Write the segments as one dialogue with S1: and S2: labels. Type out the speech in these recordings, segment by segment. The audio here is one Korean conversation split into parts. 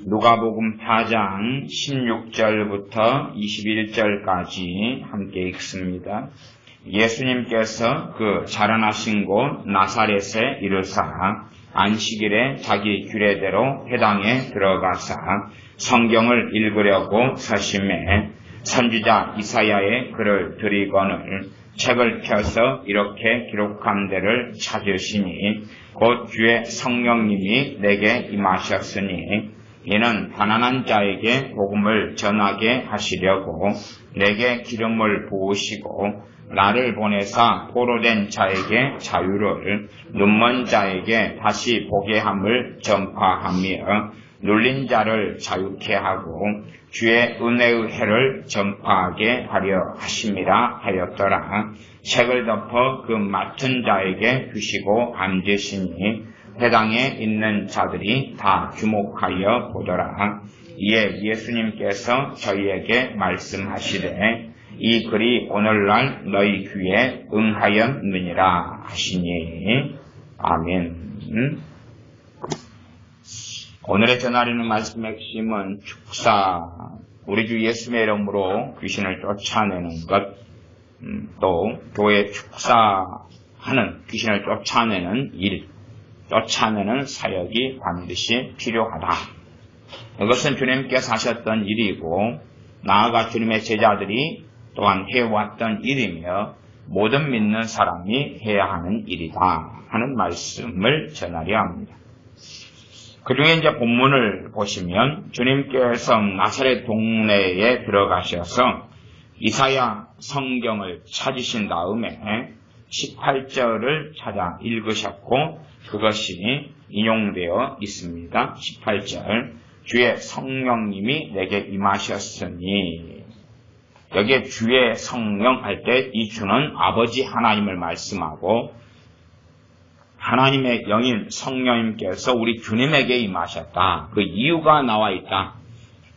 S1: 누가복음 4장 16절부터 21절까지 함께 읽습니다. 예수님께서 그 자라나신 곳 나사렛에 이르사 안식일에 자기 규례대로 회당에 들어가사 성경을 읽으려고 서심해 선지자 이사야의 글을 들이거늘 책을 펴서 이렇게 기록한 데를 찾으시니 곧 주의 성령님이 내게 임하셨으니 이는 가난한 자에게 복음을 전하게 하시려고 내게 기름을 부으시고 나를 보내사 포로된 자에게 자유를 눈먼 자에게 다시 보게 함을 전파하며 눌린 자를 자유케 하고 주의 은혜의 해를 전파하게 하려 하심이라 하였더라. 책을 덮어 그 맡은 자에게 주시고 앉으시니 회당에 있는 자들이 다 주목하여 보더라. 이에 예수님께서 저희에게 말씀하시되 이 글이 오늘날 너희 귀에 응하였느니라 하시니. 아멘. 오늘의 전하려는 말씀의 핵심은 축사, 우리 주 예수의 이름으로 귀신을 쫓아내는 것, 또 교회 축사하는 귀신을 쫓아내는 일, 쫓아내는 사역이 반드시 필요하다. 이것은 주님께서 하셨던 일이고 나아가 주님의 제자들이 또한 해왔던 일이며 모든 믿는 사람이 해야 하는 일이다 하는 말씀을 전하려 합니다. 그 중에 이제 본문을 보시면 주님께서 나사렛 동네에 들어가셔서 이사야 성경을 찾으신 다음에 18절을 찾아 읽으셨고 그것이 인용되어 있습니다. 18절 주의 성령님이 내게 임하셨으니 여기에 주의 성령 할 때 이 주는 아버지 하나님을 말씀하고 하나님의 영인 성령님께서 우리 주님에게 임하셨다. 그 이유가 나와 있다.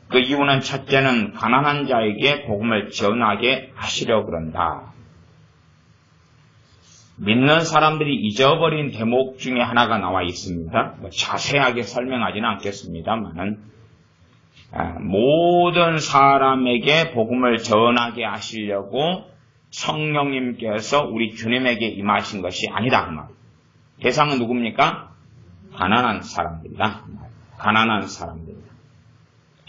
S1: 그 이유는 첫째는 가난한 자에게 복음을 전하게 하시려고 그런다. 믿는 사람들이 잊어버린 대목 중에 하나가 나와 있습니다. 자세하게 설명하지는 않겠습니다만 모든 사람에게 복음을 전하게 하시려고 성령님께서 우리 주님에게 임하신 것이 아니다. 그 말. 대상은 누굽니까? 가난한 사람들이다. 가난한 사람들이다.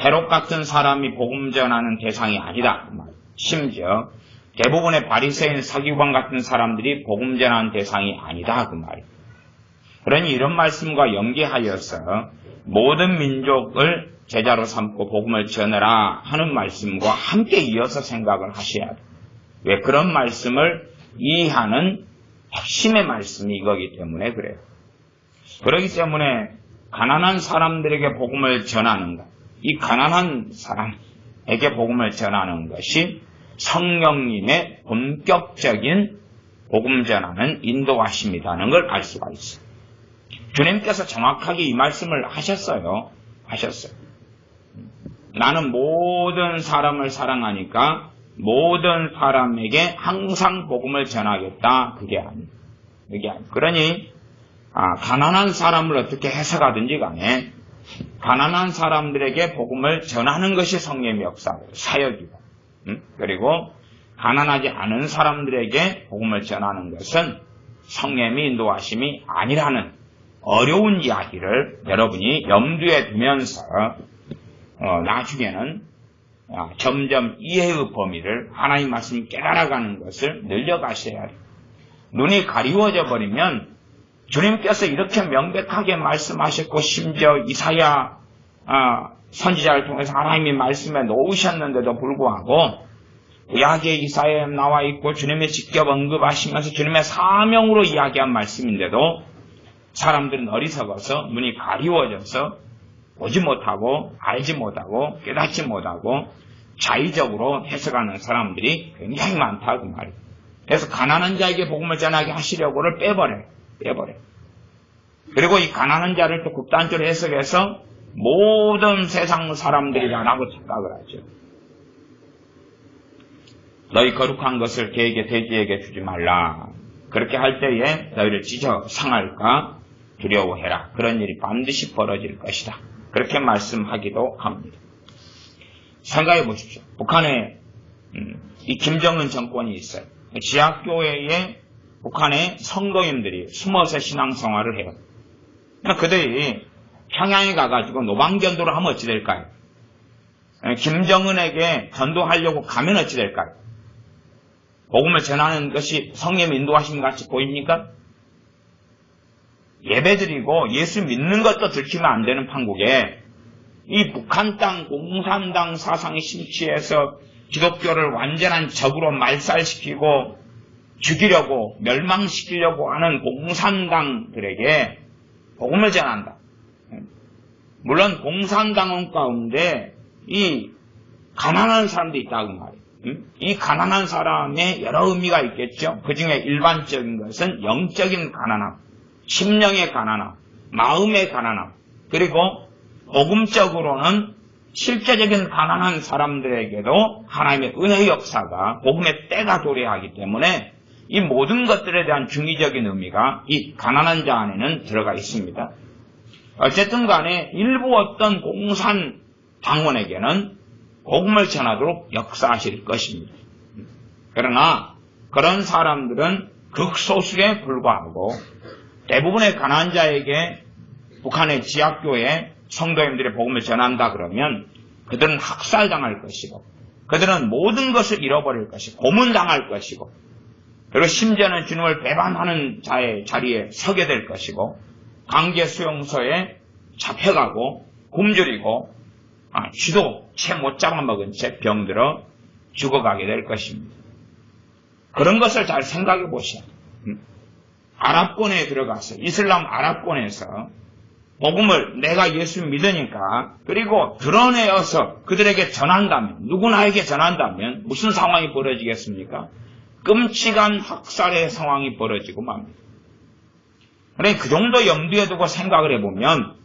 S1: 해롭 같은 사람이 복음 전하는 대상이 아니다. 그 말. 심지어 대부분의 바리새인 서기관 같은 사람들이 복음 전하는 대상이 아니다. 그 말이에요. 그러니 이런 말씀과 연계하여서 모든 민족을 제자로 삼고 복음을 전하라 하는 말씀과 함께 이어서 생각을 하셔야 돼요. 왜? 그런 말씀을 이해하는 핵심의 말씀이 이거기 때문에 그래요. 그렇기 때문에 가난한 사람들에게 복음을 전하는 것, 이 가난한 사람에게 복음을 전하는 것이 성령님의 본격적인 복음 전하는 인도하심이라는 걸 알 수가 있어요. 주님께서 정확하게 이 말씀을 하셨어요. 나는 모든 사람을 사랑하니까 모든 사람에게 항상 복음을 전하겠다. 그게 아니에요. 그러니 가난한 사람을 어떻게 해석하든지 간에 가난한 사람들에게 복음을 전하는 것이 성령의 역사예요. 사역이고. 그리고 가난하지 않은 사람들에게 복음을 전하는 것은 성령의 인도하심이 아니라는 어려운 이야기를 여러분이 염두에 두면서 나중에는 점점 이해의 범위를 하나님 말씀이 깨달아가는 것을 늘려가셔야 해요. 눈이 가리워져 버리면 주님께서 이렇게 명백하게 말씀하셨고 심지어 이사야 선지자를 통해서 하나님이 말씀에 놓으셨는데도 불구하고 구약의 이사야에 나와 있고 주님이 직접 언급하시면서 주님의 사명으로 이야기한 말씀인데도 사람들은 어리석어서 눈이 가리워져서 보지 못하고 알지 못하고 깨닫지 못하고 자의적으로 해석하는 사람들이 굉장히 많다 그 말이에요. 그래서 가난한 자에게 복음을 전하게 하시려고를 빼버려요. 그리고 이 가난한 자를 또 극단적으로 해석해서 모든 세상 사람들이라고 착각을 하죠. 너희 거룩한 것을 개에게 돼지에게 주지 말라. 그렇게 할 때에 너희를 찢어 상할까 두려워해라. 그런 일이 반드시 벌어질 것이다. 그렇게 말씀하기도 합니다. 생각해 보십시오. 북한에 이 김정은 정권이 있어요. 지하교회에 북한의 성도님들이 숨어서 신앙생활을 해요. 그들이 평양에 가가지고 노방전도를 하면 어찌 될까요? 김정은에게 전도하려고 가면 어찌 될까요? 복음을 전하는 것이 성령 인도하신 같이 보입니까? 예배드리고 예수 믿는 것도 들키면 안 되는 판국에 이 북한 땅 공산당 사상이 심취해서 기독교를 완전한 적으로 말살시키고 죽이려고 멸망시키려고 하는 공산당들에게 복음을 전한다. 물론 공산당 가운데 이 가난한 사람도 있다고 말이에요. 이 가난한 사람의 여러 의미가 있겠죠. 그 중에 일반적인 것은 영적인 가난함, 심령의 가난함, 마음의 가난함, 그리고 복음적으로는 실제적인 가난한 사람들에게도 하나님의 은혜의 역사가 복음의 때가 도래하기 때문에 이 모든 것들에 대한 중의적인 의미가 이 가난한 자 안에는 들어가 있습니다. 어쨌든 간에 일부 어떤 공산 당원에게는 복음을 전하도록 역사하실 것입니다. 그러나 그런 사람들은 극소수에 불과하고 대부분의 가난한 자에게 북한의 지하교회 성도님들의 복음을 전한다 그러면 그들은 학살당할 것이고 그들은 모든 것을 잃어버릴 것이고 고문당할 것이고 그리고 심지어는 주님을 배반하는 자의 자리에 서게 될 것이고 강제 수용소에 잡혀가고 굶주리고 쥐도 채 못 잡아먹은 채 병들어 죽어가게 될 것입니다. 그런 것을 잘 생각해 보시오. 아랍권에 들어가서 이슬람 아랍권에서 복음을 내가 예수 믿으니까 그리고 드러내어서 그들에게 전한다면 누구나에게 전한다면 무슨 상황이 벌어지겠습니까? 끔찍한 학살의 상황이 벌어지고 맙니다. 그러니까 그 정도 염두에 두고 생각을 해보면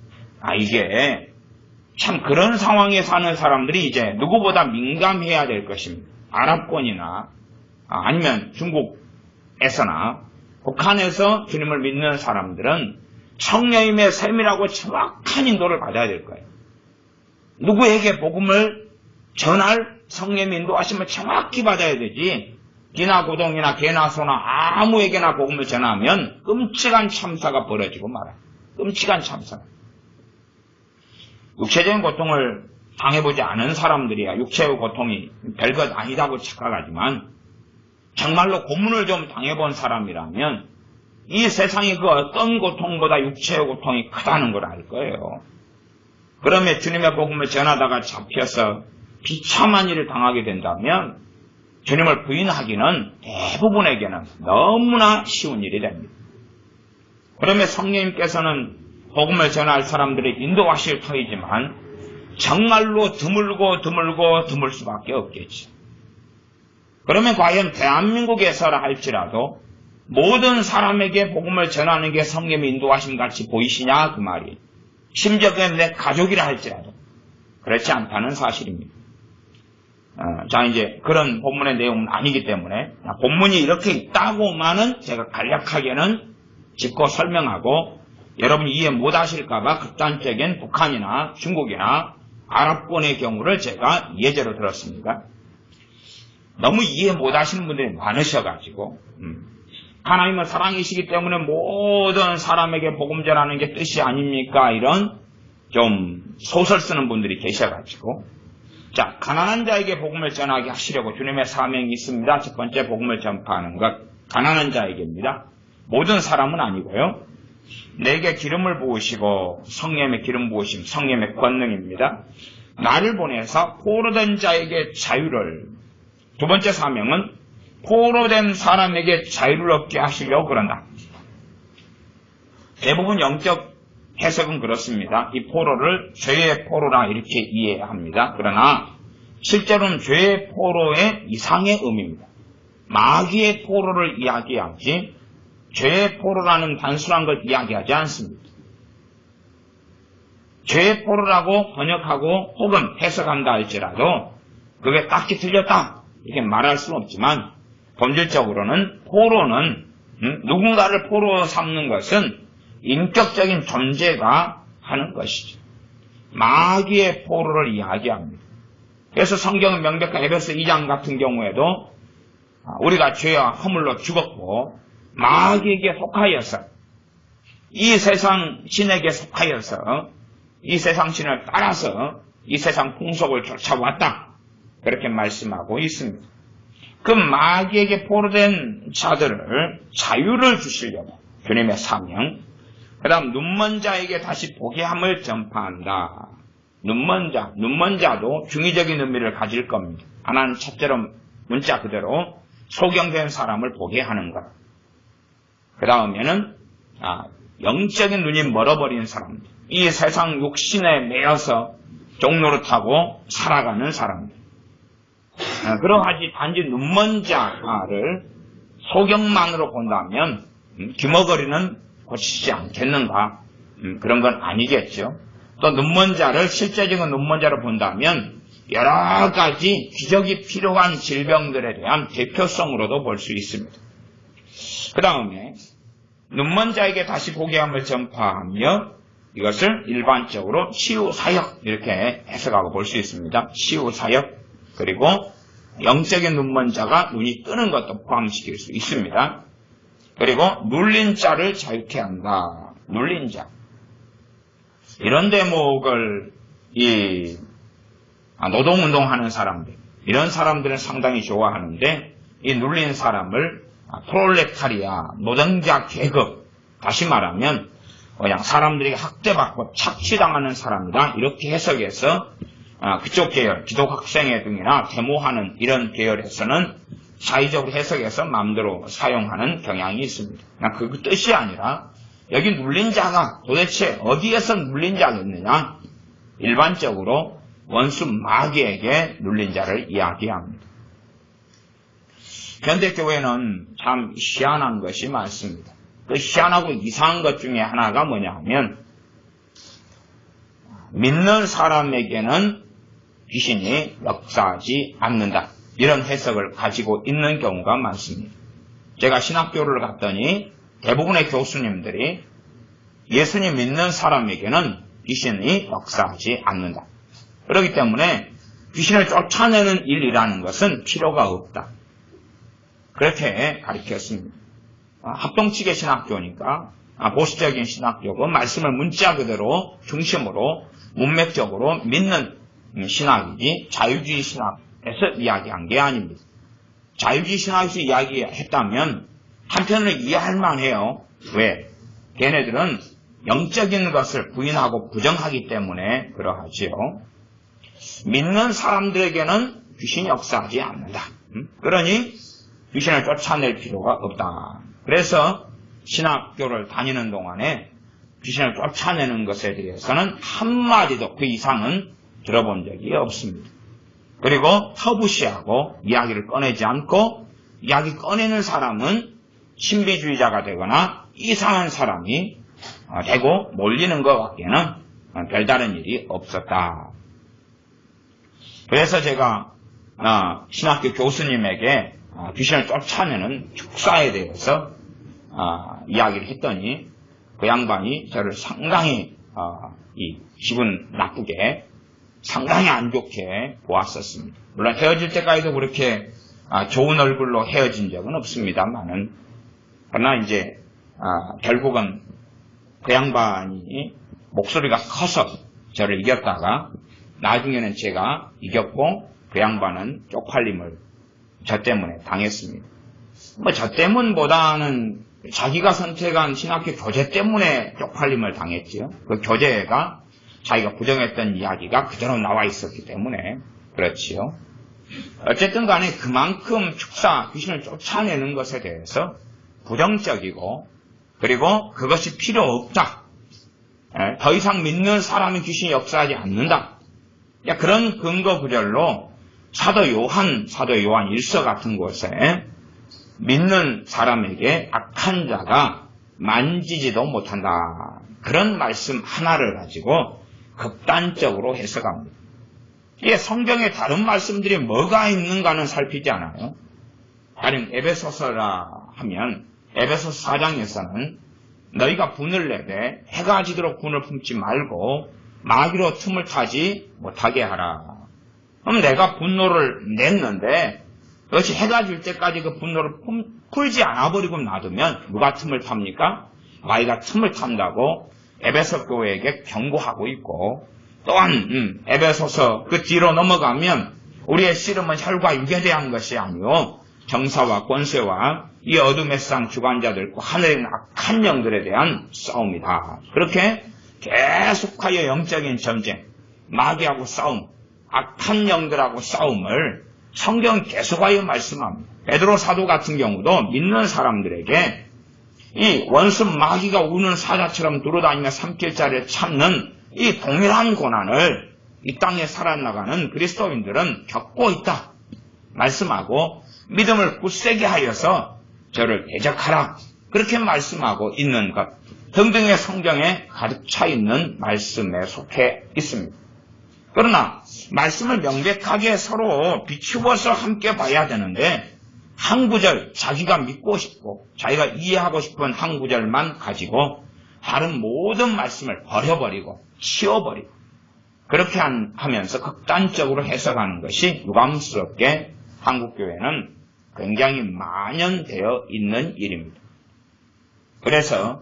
S1: 이게 참 그런 상황에 사는 사람들이 이제 누구보다 민감해야 될 것입니다. 아랍권이나 아니면 중국에서나 북한에서 주님을 믿는 사람들은 성령님의 세밀하고 정확한 인도를 받아야 될 거예요. 누구에게 복음을 전할 성령님의 인도하심을 정확히 받아야 되지 기나고동이나 개나 소나 아무에게나 복음을 전하면 끔찍한 참사가 벌어지고 말아요. 끔찍한 참사. 육체적인 고통을 당해보지 않은 사람들이야 육체의 고통이 별것 아니다고 착각하지만 정말로 고문을 좀 당해본 사람이라면 이 세상의 그 어떤 고통보다 육체의 고통이 크다는 걸 알 거예요. 그러면 주님의 복음을 전하다가 잡혀서 비참한 일을 당하게 된다면 주님을 부인하기는 대부분에게는 너무나 쉬운 일이 됩니다. 그러면 성령님께서는 복음을 전할 사람들을 인도하실 터이지만 정말로 드물 수밖에 없겠지. 그러면 과연 대한민국에서라 할지라도 모든 사람에게 복음을 전하는 게 성령의 인도하심 같이 보이시냐 그 말이. 심지어 그냥 내 가족이라 할지라도 그렇지 않다는 사실입니다. 자 이제 그런 본문의 내용은 아니기 때문에 본문이 이렇게 있다고만은 제가 간략하게는 짚고 설명하고 여러분이 이해 못하실까봐 극단적인 북한이나 중국이나 아랍권의 경우를 제가 예제로 들었습니다. 너무 이해 못하시는 분들이 많으셔가지고 하나님은 사랑이시기 때문에 모든 사람에게 복음 전하는 게 뜻이 아닙니까? 이런 좀 소설 쓰는 분들이 계셔가지고 자 가난한 자에게 복음을 전하게 하시려고 주님의 사명이 있습니다. 첫 번째 복음을 전파하는 것 가난한 자에게입니다. 모든 사람은 아니고요. 내게 기름을 부으시고 성령의 기름 부으심 성령의 권능입니다. 나를 보내서 포로된 자에게 자유를 두 번째 사명은 포로된 사람에게 자유를 얻게 하시려고 그런다. 대부분 영적 해석은 그렇습니다. 이 포로를 죄의 포로라 이렇게 이해합니다. 그러나 실제로는 죄의 포로의 이상의 의미입니다. 마귀의 포로를 이야기하지 죄의 포로라는 단순한 걸 이야기하지 않습니다. 죄의 포로라고 번역하고 혹은 해석한다 할지라도 그게 딱히 틀렸다 이렇게 말할 수는 없지만 본질적으로는 포로는 누군가를 포로 삼는 것은 인격적인 존재가 하는 것이죠. 마귀의 포로를 이야기합니다. 그래서 성경은 명백한 에베소 2장 같은 경우에도 우리가 죄와 허물로 죽었고 마귀에게 속하여서 이 세상 신에게 속하여서 이 세상 신을 따라서 이 세상 풍속을 쫓아왔다. 그렇게 말씀하고 있습니다. 그 마귀에게 포로된 자들을 자유를 주시려고 주님의 사명. 그 다음 눈먼 자에게 다시 보게 함을 전파한다. 눈먼 자도 중의적인 의미를 가질 겁니다. 하나는 첫째로 문자 그대로 소경된 사람을 보게 하는 것. 그 다음에는 영적인 눈이 멀어버린 사람들. 이 세상 욕심에 매여서 종노릇하고 살아가는 사람들. 그러하지 단지 눈먼 자를 소경만으로 본다면 귀머거리는 고치지 않겠는가? 그런 건 아니겠죠. 또 눈먼 자를 실제적인 눈먼 자로 본다면 여러 가지 기적이 필요한 질병들에 대한 대표성으로도 볼 수 있습니다. 그 다음에 눈먼 자에게 다시 보게 함을 전파하며 이것을 일반적으로 치유사역 이렇게 해석하고 볼 수 있습니다. 치유사역 그리고 영적인 눈먼 자가 눈이 뜨는 것도 포함시킬 수 있습니다. 그리고 눌린 자를 자유케 한다. 눌린 자. 이런 대목을 노동운동하는 사람들 이런 사람들은 상당히 좋아하는데 이 눌린 사람을 프롤레타리아 노동자 계급 다시 말하면 그냥 사람들에게 학대받고 착취당하는 사람이다 이렇게 해석해서 그쪽 계열 기독학생회 등이나 데모하는 이런 계열에서는 사회적으로 해석해서 마음대로 사용하는 경향이 있습니다. 그 뜻이 아니라 여기 눌린 자가 도대체 어디에서 눌린 자가 있느냐? 일반적으로 원수 마귀에게 눌린 자를 이야기합니다. 현대교회는 참 희한한 것이 많습니다. 그 희한하고 이상한 것 중에 하나가 뭐냐 하면 믿는 사람에게는 귀신이 역사하지 않는다. 이런 해석을 가지고 있는 경우가 많습니다. 제가 신학교를 갔더니 대부분의 교수님들이 예수님 믿는 사람에게는 귀신이 역사하지 않는다. 그렇기 때문에 귀신을 쫓아내는 일이라는 것은 필요가 없다. 그렇게 가르쳤습니다. 합동치계 신학교니까 보수적인 신학교고 말씀을 문자 그대로 중심으로 문맥적으로 믿는 신학이지 자유주의 신학에서 이야기한 게 아닙니다. 자유주의 신학에서 이야기했다면 한편으로 이해할 만해요. 왜? 걔네들은 영적인 것을 부인하고 부정하기 때문에 그러하지요. 믿는 사람들에게는 귀신이 역사하지 않는다. 그러니 귀신을 쫓아낼 필요가 없다. 그래서 신학교를 다니는 동안에 귀신을 쫓아내는 것에 대해서는 한마디도 그 이상은 들어본 적이 없습니다. 그리고 터부시하고 이야기를 꺼내지 않고 이야기 꺼내는 사람은 신비주의자가 되거나 이상한 사람이 되고 몰리는 것밖에는 별다른 일이 없었다. 그래서 제가 신학교 교수님에게 귀신을 쫓아내는 축사에 대해서 이야기를 했더니 그 양반이 저를 상당히 기분 나쁘게 상당히 안 좋게 보았었습니다. 물론 헤어질 때까지도 그렇게 좋은 얼굴로 헤어진 적은 없습니다만은 그러나 이제 결국은 그 양반이 목소리가 커서 저를 이겼다가 나중에는 제가 이겼고 그 양반은 쪽팔림을 저 때문에 당했습니다. 저 때문보다는 자기가 선택한 신학교 교재 때문에 쪽팔림을 당했지요. 그 교재가 자기가 부정했던 이야기가 그대로 나와 있었기 때문에 그렇지요. 어쨌든 간에 그만큼 축사, 귀신을 쫓아내는 것에 대해서 부정적이고 그리고 그것이 필요 없다. 더 이상 믿는 사람이 귀신이 역사하지 않는다. 그런 근거 구절로 사도 요한 1서 같은 곳에 믿는 사람에게 악한 자가 만지지도 못한다. 그런 말씀 하나를 가지고 극단적으로 해석합니다. 이게 성경에 다른 말씀들이 뭐가 있는가는 살피지 않아요. 다른 에베소서라 하면 에베소서 4장에서는 너희가 분을 내되 해가 지도록 분을 품지 말고 마귀로 틈을 타지 못하게 하라. 그럼 내가 분노를 냈는데 그것이 해가 질 때까지 그 분노를 풀지 않아버리고 놔두면 누가 틈을 탑니까? 마귀가 틈을 탄다고 에베소 교회에게 경고하고 있고, 또한 에베소서 그 뒤로 넘어가면 우리의 씨름은 혈과 육에 대한 것이 아니요 정사와 권세와 이 어둠의 세상 주관자들과 하늘에 있는 악한 영들에 대한 싸움이다. 그렇게 계속하여 영적인 전쟁, 마귀하고 싸움, 악한 영들하고 싸움을 성경은 계속하여 말씀합니다. 베드로 사도 같은 경우도 믿는 사람들에게 이 원수 마귀가 우는 사자처럼 돌아다니며 삼킬자를 참는 이 동일한 고난을 이 땅에 살아나가는 그리스도인들은 겪고 있다 말씀하고, 믿음을 굳세게 하여서 저를 대적하라 그렇게 말씀하고 있는 것 등등의 성경에 가득 차 있는 말씀에 속해 있습니다. 그러나 말씀을 명백하게 서로 비추어서 함께 봐야 되는데, 한 구절 자기가 믿고 싶고 자기가 이해하고 싶은 한 구절만 가지고 다른 모든 말씀을 버려버리고 치워버리고 그렇게 하면서 극단적으로 해석하는 것이 유감스럽게 한국교회는 굉장히 만연되어 있는 일입니다. 그래서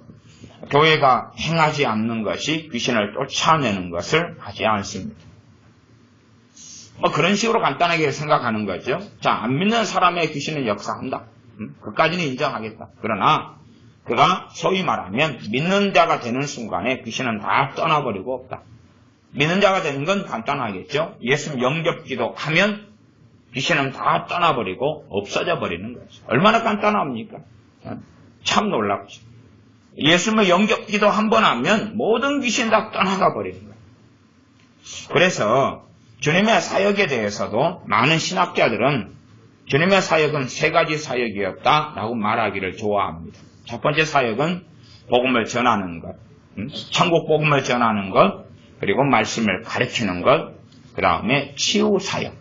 S1: 교회가 행하지 않는 것이 귀신을 쫓아내는 것을 하지 않습니다. 그런 식으로 간단하게 생각하는 거죠. 자, 안 믿는 사람의 귀신은 역사한다. 그까지는 인정하겠다. 그러나 그가 소위 말하면 믿는 자가 되는 순간에 귀신은 다 떠나버리고 없다. 믿는 자가 되는 건 간단하겠죠. 예수 영접기도 하면 귀신은 다 떠나버리고 없어져 버리는 거죠. 얼마나 간단합니까? 참 놀랍죠. 예수님의 영접기도 한 번 하면 모든 귀신 다 떠나가 버리는 거예요. 그래서 주님의 사역에 대해서도 많은 신학자들은 주님의 사역은 세 가지 사역이었다라고 말하기를 좋아합니다. 첫 번째 사역은 복음을 전하는 것, 천국 복음을 전하는 것, 그리고 말씀을 가르치는 것, 그 다음에 치유 사역,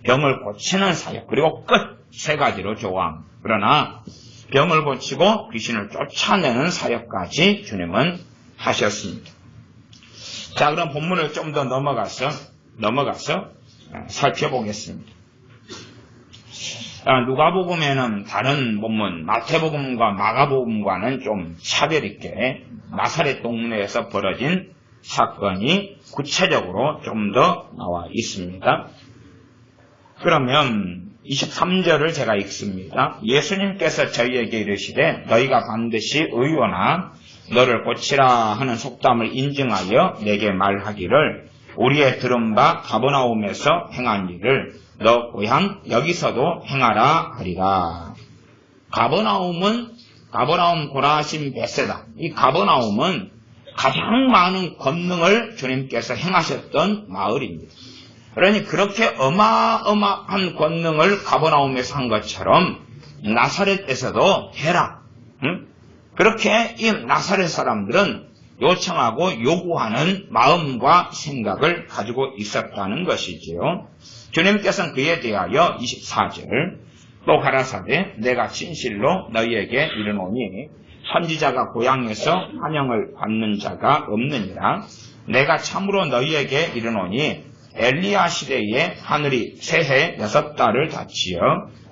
S1: 병을 고치는 사역, 그리고 끝 세 가지로 좋아합니다. 그러나 병을 고치고 귀신을 쫓아내는 사역까지 주님은 하셨습니다. 자, 그럼 본문을 좀 더 넘어가서 살펴보겠습니다. 누가복음에는 다른 본문 마태복음과 마가복음과는 좀 차별 있게 나사렛 동네에서 벌어진 사건이 구체적으로 좀 더 나와 있습니다. 그러면 23절을 제가 읽습니다. 예수님께서 저희에게 이르시되 너희가 반드시 의로나 너를 고치라 하는 속담을 인증하여 내게 말하기를 우리의 들은 바 가버나움에서 행한 일을 너 고향 여기서도 행하라 하리라. 가버나움 고라심 베세다. 이 가버나움은 가장 많은 권능을 주님께서 행하셨던 마을입니다. 그러니 그렇게 어마어마한 권능을 가버나움에서 한 것처럼 나사렛에서도 해라. 그렇게 이 나사렛 사람들은 요청하고 요구하는 마음과 생각을 가지고 있었다는 것이지요. 주님께서는 그에 대하여 24절 또 가라사대 내가 진실로 너희에게 이르노니 선지자가 고향에서 환영을 받는 자가 없느니라. 내가 참으로 너희에게 이르노니 엘리야 시대에 하늘이 새해 6달을 닫히어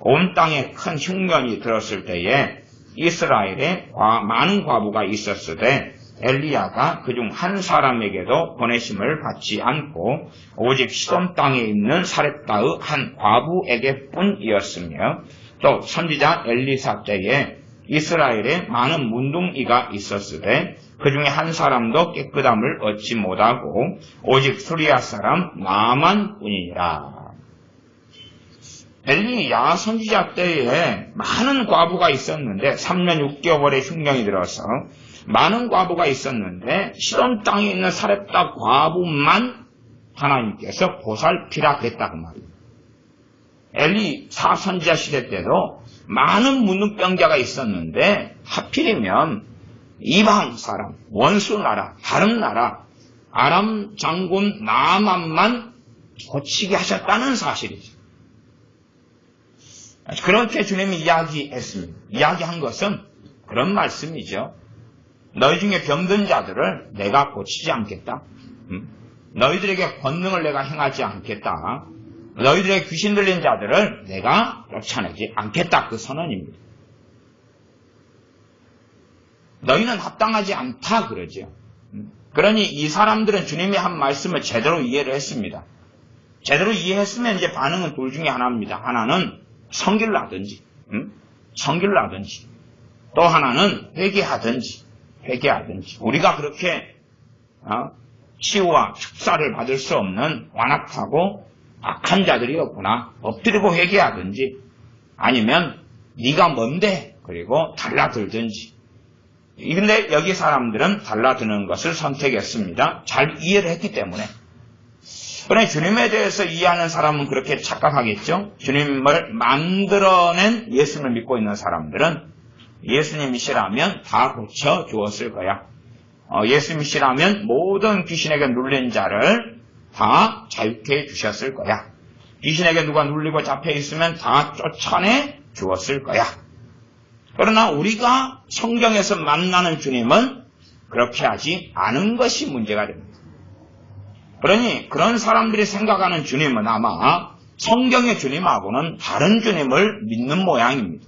S1: 온 땅에 큰 흉년이 들었을 때에 이스라엘에 많은 과부가 있었으되 엘리야가 그중 한 사람에게도 보내심을 받지 않고 오직 시돈 땅에 있는 사렙다의 한 과부에게 뿐이었으며 또 선지자 엘리사 때에 이스라엘에 많은 문둥이가 있었으되 그 중에 한 사람도 깨끗함을 얻지 못하고 오직 수리아 사람 나만 뿐이니라. 엘리야 선지자 때에 많은 과부가 있었는데 3년 6개월의 흉년이 들어서 많은 과부가 있었는데 시돈 땅에 있는 사렙다 과부만 하나님께서 보살피라 그랬다 그 말이에요. 엘리사 선지자 시대 때도 많은 문둥병자가 있었는데 하필이면 이방 사람, 원수 나라, 다른 나라, 아람 장군 나만만 고치게 하셨다는 사실이죠. 그렇게 주님이 이야기했습니다. 이야기한 것은 그런 말씀이죠. 너희 중에 병든 자들을 내가 고치지 않겠다. 너희들에게 권능을 내가 행하지 않겠다. 너희들의 귀신 들린 자들을 내가 쫓아내지 않겠다. 그 선언입니다. 너희는 합당하지 않다 그러죠. 그러니 이 사람들은 주님이 한 말씀을 제대로 이해를 했습니다. 제대로 이해했으면 이제 반응은 둘 중에 하나입니다. 하나는 성기를 하든지, 성기를 하든지, 또 하나는 회개하든지. 우리가 그렇게 치유와 축사를 받을 수 없는 완악하고 악한 자들이었구나. 엎드리고 회개하든지, 아니면 네가 뭔데? 그리고 달라들든지. 근데 여기 사람들은 달라드는 것을 선택했습니다. 잘 이해를 했기 때문에. 그러나 주님에 대해서 이해하는 사람은 그렇게 착각하겠죠. 주님을 만들어낸 예수님을 믿고 있는 사람들은 예수님이시라면 다 고쳐 주었을 거야. 예수님이시라면 모든 귀신에게 눌린 자를 다 자유케 해 주셨을 거야. 귀신에게 누가 눌리고 잡혀 있으면 다 쫓아내 주었을 거야. 그러나 우리가 성경에서 만나는 주님은 그렇게 하지 않은 것이 문제가 됩니다. 그러니 그런 사람들이 생각하는 주님은 아마 성경의 주님하고는 다른 주님을 믿는 모양입니다.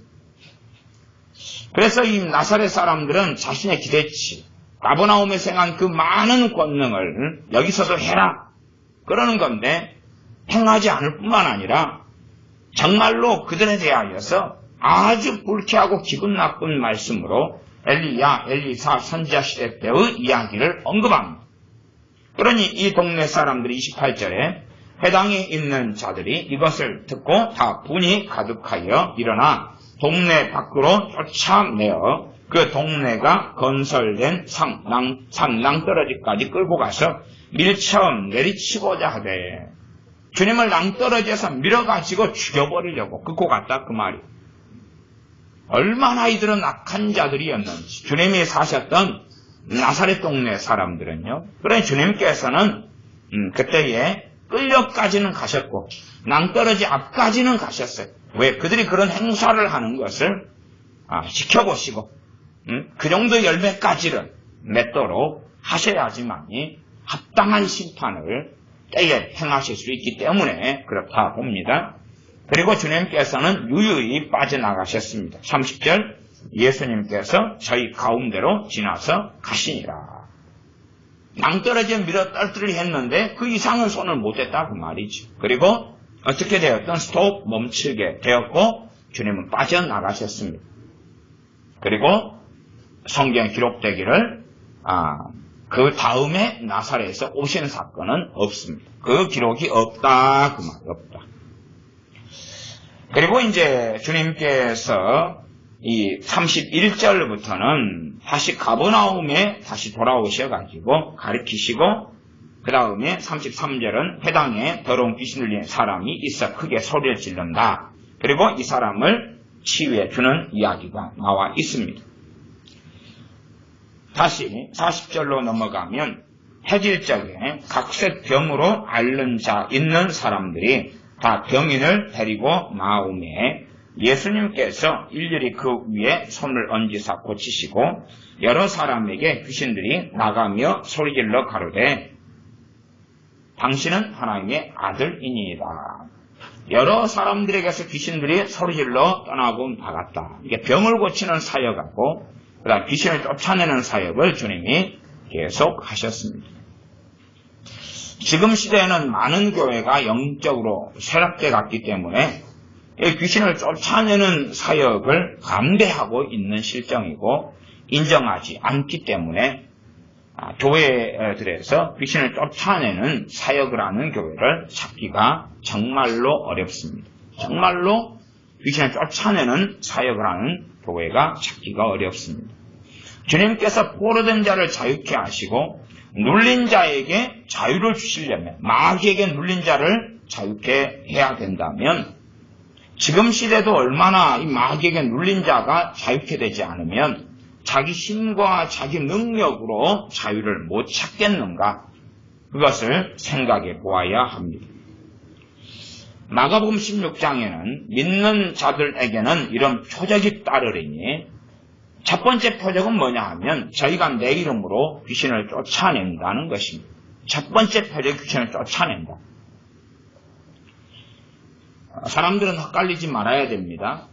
S1: 그래서 이 나사렛 사람들은 자신의 기대치, 가버나움에서 행한 그 많은 권능을 여기서도 해라 그러는 건데, 행하지 않을 뿐만 아니라 정말로 그들에 대하여서 아주 불쾌하고 기분 나쁜 말씀으로 엘리야, 엘리사 선지자 시대 때의 이야기를 언급합니다. 그러니 이 동네 사람들이 28절에 해당에 있는 자들이 이것을 듣고 다 분이 가득하여 일어나 동네 밖으로 쫓아내어 그 동네가 건설된 산 낭떠러지까지 끌고 가서 밀쳐 내리치고자 하되, 주님을 낭떠러지에서 밀어가지고 죽여버리려고 긋고 갔다 그 말이. 얼마나 이들은 악한 자들이었는지. 주님이 사셨던 나사렛 동네 사람들은요. 그러니 주님께서는 그때에 끌려까지는 가셨고 낭떠러지 앞까지는 가셨어요. 왜? 그들이 그런 행사를 하는 것을 지켜보시고 그 정도 열매까지는 맺도록 하셔야지만이 합당한 심판을 때에 행하실 수 있기 때문에 그렇다 봅니다. 그리고 주님께서는 유유히 빠져나가셨습니다. 30절 예수님께서 저희 가운데로 지나서 가시니라. 낭떠러지에 밀어 떨뜨리 했는데 그 이상은 손을 못댔다 그 말이죠. 그리고 어떻게 되었던 스톱 멈추게 되었고 주님은 빠져나가셨습니다. 그리고 성경에 기록되기를 그 다음에 나사렛에서 오신 사건은 없습니다. 그 기록이 없다 그 말, 없다. 그리고 이제 주님께서 이 31절부터는 다시 가버나움에 다시 돌아오셔가지고 가르치시고, 그 다음에 33절은 회당에 더러운 귀신 들린 사람이 있어 크게 소리를 지른다. 그리고 이 사람을 치유해 주는 이야기가 나와 있습니다. 다시 40절로 넘어가면 해질적에 각색 병으로 앓는 자 있는 사람들이 다 병인을 데리고 나오매 예수님께서 일일이 그 위에 손을 얹으사 고치시고 여러 사람에게 귀신들이 나가며 소리질러 가로되 당신은 하나님의 아들이니이다. 여러 사람들에게서 귀신들이 소리질러 떠나고 나갔다. 이게 병을 고치는 사역하고 그다음 귀신을 쫓아내는 사역을 주님이 계속 하셨습니다. 지금 시대에는 많은 교회가 영적으로 쇠락돼 갔기 때문에 귀신을 쫓아내는 사역을 감대하고 있는 실정이고 인정하지 않기 때문에 교회들에서 귀신을 쫓아내는 사역을 하는 교회를 찾기가 정말로 어렵습니다. 정말로 귀신을 쫓아내는 사역을 하는 교회가 찾기가 어렵습니다. 주님께서 포로된 자를 자유케 하시고 눌린 자에게 자유를 주시려면, 마귀에게 눌린 자를 자유케 해야 된다면 지금 시대도 얼마나 이 마귀에게 눌린 자가 자유케 되지 않으면 자기 힘과 자기 능력으로 자유를 못 찾겠는가, 그것을 생각해 보아야 합니다. 마가복음 16장에는 믿는 자들에게는 이런 표적이 따르리니 첫 번째 표적은 뭐냐 하면 저희가 내 이름으로 귀신을 쫓아낸다는 것입니다. 첫 번째 표적이 귀신을 쫓아낸다. 사람들은 헷갈리지 말아야 됩니다.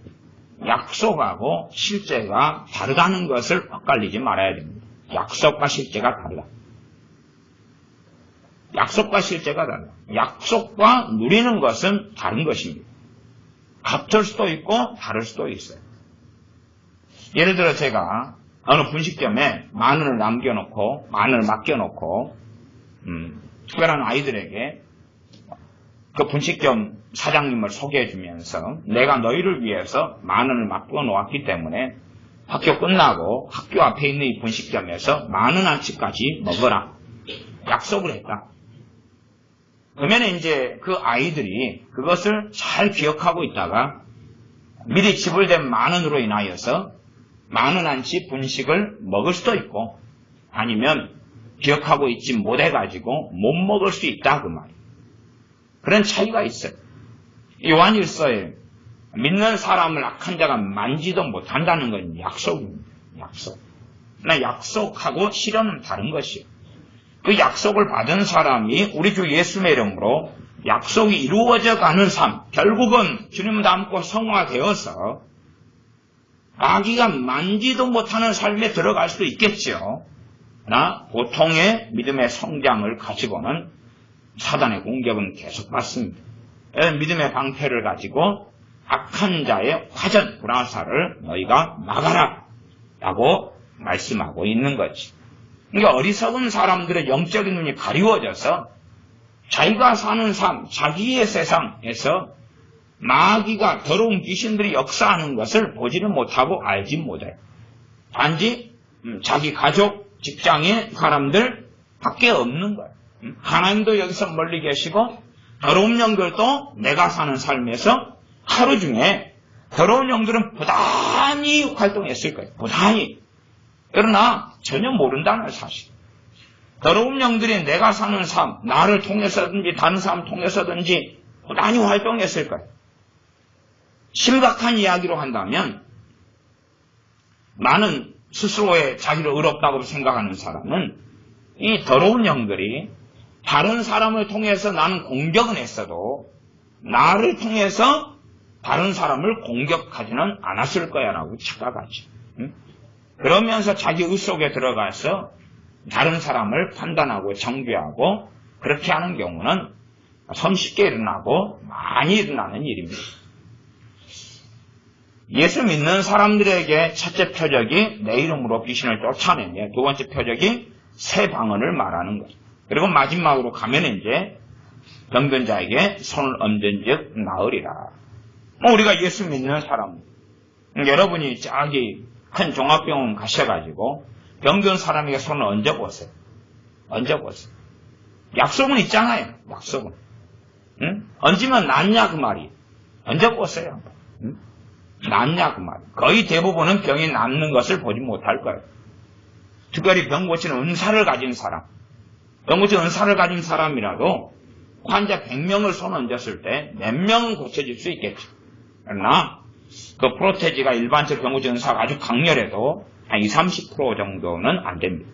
S1: 약속하고 실제가 다르다는 것을 헷갈리지 말아야 됩니다. 약속과 실제가 다르다. 약속과 실제가 다르다. 약속과 누리는 것은 다른 것입니다. 같을 수도 있고 다를 수도 있어요. 예를 들어 제가 어느 분식점에 만 원을 남겨놓고 만 원을 맡겨놓고 특별한 아이들에게 그 분식점 사장님을 소개해주면서 내가 너희를 위해서 만 원을 맡겨놓았기 때문에 학교 끝나고 학교 앞에 있는 이 분식점에서 만 원어치까지 먹어라. 약속을 했다. 그러면 이제 그 아이들이 그것을 잘 기억하고 있다가 미리 지불된 만 원으로 인하여서 만 원어치 분식을 먹을 수도 있고 아니면 기억하고 있지 못해가지고 못 먹을 수 있다 그 말이에요. 그런 차이가 있어요. 요한일서에 믿는 사람을 악한 자가 만지도 못한다는 건 약속입니다. 약속. 그러나 약속하고 실현은 다른 것이에요. 그 약속을 받은 사람이 우리 주 예수의 이름으로 약속이 이루어져 가는 삶, 결국은 주님 닮고 성화되어서 아기가 만지도 못하는 삶에 들어갈 수도 있겠죠. 그러나 보통의 믿음의 성장을 가지고는 사단의 공격은 계속 받습니다. 믿음의 방패를 가지고 악한 자의 화전, 불화살을 너희가 막아라 라고 말씀하고 있는 거지. 그러니까 어리석은 사람들의 영적인 눈이 가리워져서 자기가 사는 삶, 자기의 세상에서 마귀가 더러운 귀신들이 역사하는 것을 보지는 못하고 알지 못해요. 단지 자기 가족, 직장의 사람들 밖에 없는 거예요. 하나님도 여기서 멀리 계시고 더러운 영들도 내가 사는 삶에서 하루 중에 더러운 영들은 부단히 활동했을 거예요. 부단히. 그러나 전혀 모른다는 사실. 더러운 영들이 내가 사는 삶, 나를 통해서든지 다른 사람 통해서든지 부단히 활동했을 거예요. 심각한 이야기로 한다면 나는 스스로의 자기를 의롭다고 생각하는 사람은 이 더러운 영들이 다른 사람을 통해서 나는 공격은 했어도 나를 통해서 다른 사람을 공격하지는 않았을 거야 라고 착각하지. 그러면서 자기 의 속에 들어가서 다른 사람을 판단하고 정죄하고 그렇게 하는 경우는 손쉽게 일어나고 많이 일어나는 일입니다. 예수 믿는 사람들에게 첫째 표적이 내 이름으로 귀신을 쫓아내며 두 번째 표적이 새 방언을 말하는 것. 그리고 마지막으로 가면 이제 병든 자에게 손을 얹은즉 나으리라. 우리가 예수 믿는 사람, 여러분이 저기 큰 종합병원 가셔가지고 병든 사람에게 손을 얹어보세요. 얹어보세요. 약속은 있잖아요. 약속은. 응? 얹으면 낫냐 그 말이에요. 얹어보세요. 응? 낫냐 그 말이에요. 거의 대부분은 병이 낫는 것을 보지 못할 거예요. 특별히 병 고치는 은사를 가진 사람, 병 고치는 은사를 가진 사람이라도 환자 100명을 손 얹었을 때 몇 명은 고쳐질 수 있겠죠. 그러나 그 프로테지가 일반적 병 고치는 은사가 아주 강렬해도 한 20, 30% 정도는 안 됩니다.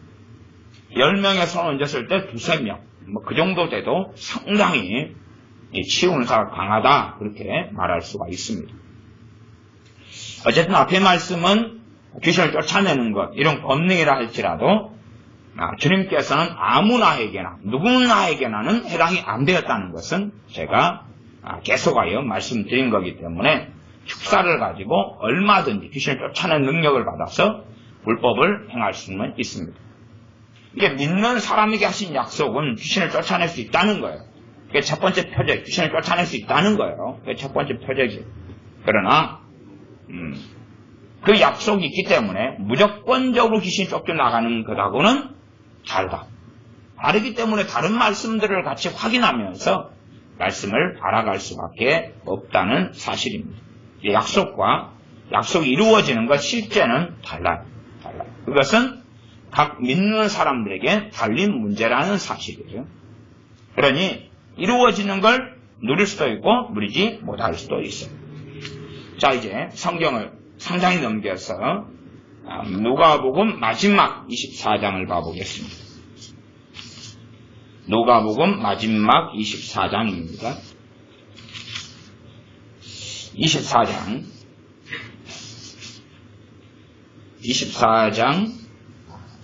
S1: 10명의 손 얹었을 때 2, 3명, 그 정도 돼도 상당히 치유 은사가 강하다 그렇게 말할 수가 있습니다. 어쨌든 앞의 말씀은 귀신을 쫓아내는 것, 이런 권능이라 할지라도 주님께서는 아무나에게나 누구나에게나는 해당이 안 되었다는 것은 제가 계속하여 말씀드린 거기 때문에 축사를 가지고 얼마든지 귀신을 쫓아내는 능력을 받아서 불법을 행할 수는 있습니다. 이게 믿는 사람에게 하신 약속은 귀신을 쫓아낼 수 있다는 거예요. 그게 첫 번째 표적, 귀신을 쫓아낼 수 있다는 거예요. 그게 첫 번째 표적이에요. 그러나 그 약속이 있기 때문에 무조건적으로 귀신이 쫓겨나가는 것하고는 다르다. 다르기 때문에 다른 말씀들을 같이 확인하면서 말씀을 알아갈 수밖에 없다는 사실입니다. 약속과 약속이 이루어지는 것 실제는 달라요. 그것은 각 믿는 사람들에게 달린 문제라는 사실이에요. 그러니 이루어지는 걸 누릴 수도 있고 누리지 못할 수도 있어요. 자, 이제 성경을 상당히 넘겨서 누가복음 마지막 24장을 봐보겠습니다. 누가복음 마지막 24장입니다. 24장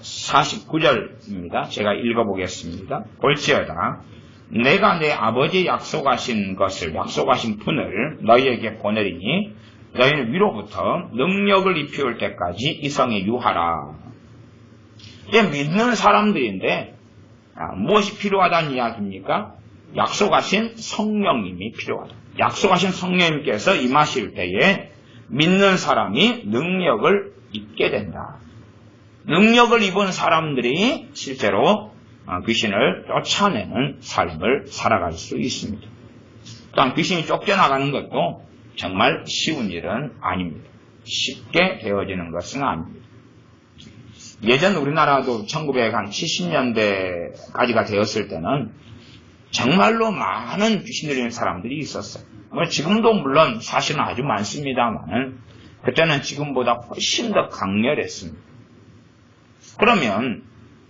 S1: 49절입니다. 제가 읽어보겠습니다. 볼지어다 내가 내 아버지 약속하신 분을 너희에게 보내리니 너희는 위로부터 능력을 입혀올 때까지 이 성에 유하라. 이제 믿는 사람들인데 무엇이 필요하다는 이야기입니까? 약속하신 성령님이 필요하다. 약속하신 성령님께서 임하실 때에 믿는 사람이 능력을 입게 된다. 능력을 입은 사람들이 실제로 귀신을 쫓아내는 삶을 살아갈 수 있습니다. 또한 귀신이 쫓겨나가는 것도 정말 쉬운 일은 아닙니다. 쉽게 되어지는 것은 아닙니다. 예전 우리나라도 1970년대까지가 되었을 때는 정말로 많은 귀신 들리는 사람들이 있었어요. 지금도 물론 사실은 아주 많습니다만 그때는 지금보다 훨씬 더 강렬했습니다. 그러면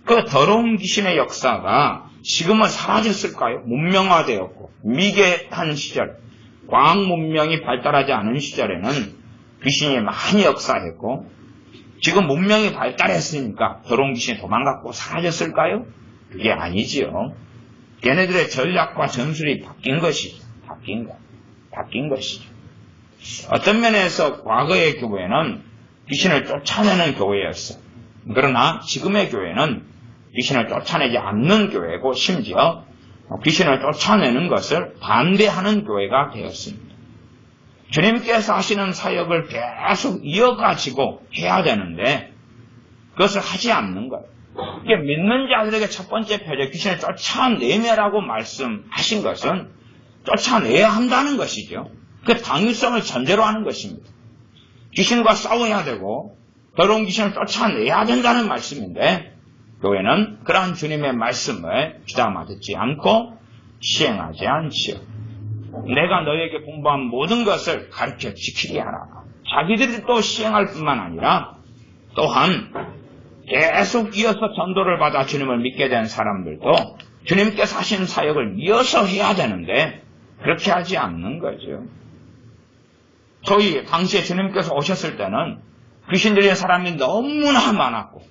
S1: 그 더러운 귀신의 역사가 지금은 사라졌을까요? 문명화되었고 미개한 시절, 과학 문명이 발달하지 않은 시절에는 귀신이 많이 역사했고 지금 문명이 발달했으니까 더러운 귀신이 도망갔고 사라졌을까요? 그게 아니지요. 걔네들의 전략과 전술이 바뀐 것이죠. 바뀐 것이죠. 어떤 면에서 과거의 교회는 귀신을 쫓아내는 교회였어요. 그러나 지금의 교회는 귀신을 쫓아내지 않는 교회고 심지어 귀신을 쫓아내는 것을 반대하는 교회가 되었습니다. 주님께서 하시는 사역을 계속 이어가지고 해야 되는데 그것을 하지 않는 거예요. 이게 믿는 자들에게 첫 번째 표적 귀신을 쫓아내매라고 말씀하신 것은 쫓아내야 한다는 것이죠. 그 당위성을 전제로 하는 것입니다. 귀신과 싸워야 되고 더러운 귀신을 쫓아내야 된다는 말씀인데 교회는 그러한 주님의 말씀을 귀담아 듣지 않고 시행하지 않지요. 내가 너에게 공부한 모든 것을 가르쳐 지키게 하라. 자기들이 또 시행할 뿐만 아니라 또한 계속 이어서 전도를 받아 주님을 믿게 된 사람들도 주님께서 하신 사역을 이어서 해야 되는데 그렇게 하지 않는 거죠. 저희 당시에 주님께서 오셨을 때는 귀신 들린 사람이 너무나 많았고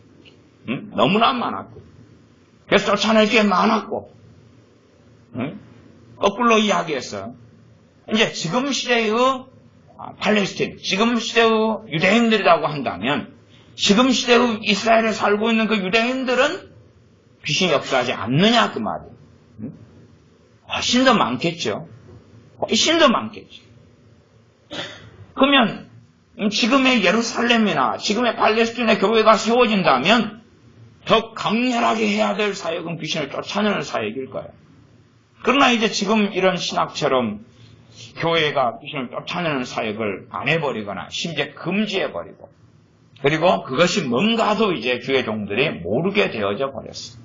S1: 그래서 쫓아낼 게 많았고 거꾸로 이야기했어요. 이제 지금 시대의 팔레스틴, 지금 시대의 유대인들이라고 한다면 지금 시대의 이스라엘에 살고 있는 그 유대인들은 귀신이 역사하지 않느냐 그 말이에요. 훨씬 더 많겠죠. 훨씬 더 많겠죠. 그러면 지금의 예루살렘이나 지금의 팔레스틴의 교회가 세워진다면 더 강렬하게 해야 될 사역은 귀신을 쫓아내는 사역일 거예요. 그러나 이제 지금 이런 신학처럼 교회가 귀신을 쫓아내는 사역을 안 해버리거나 심지어 금지해버리고 그리고 그것이 뭔가도 이제 교회 종들이 모르게 되어져 버렸어요.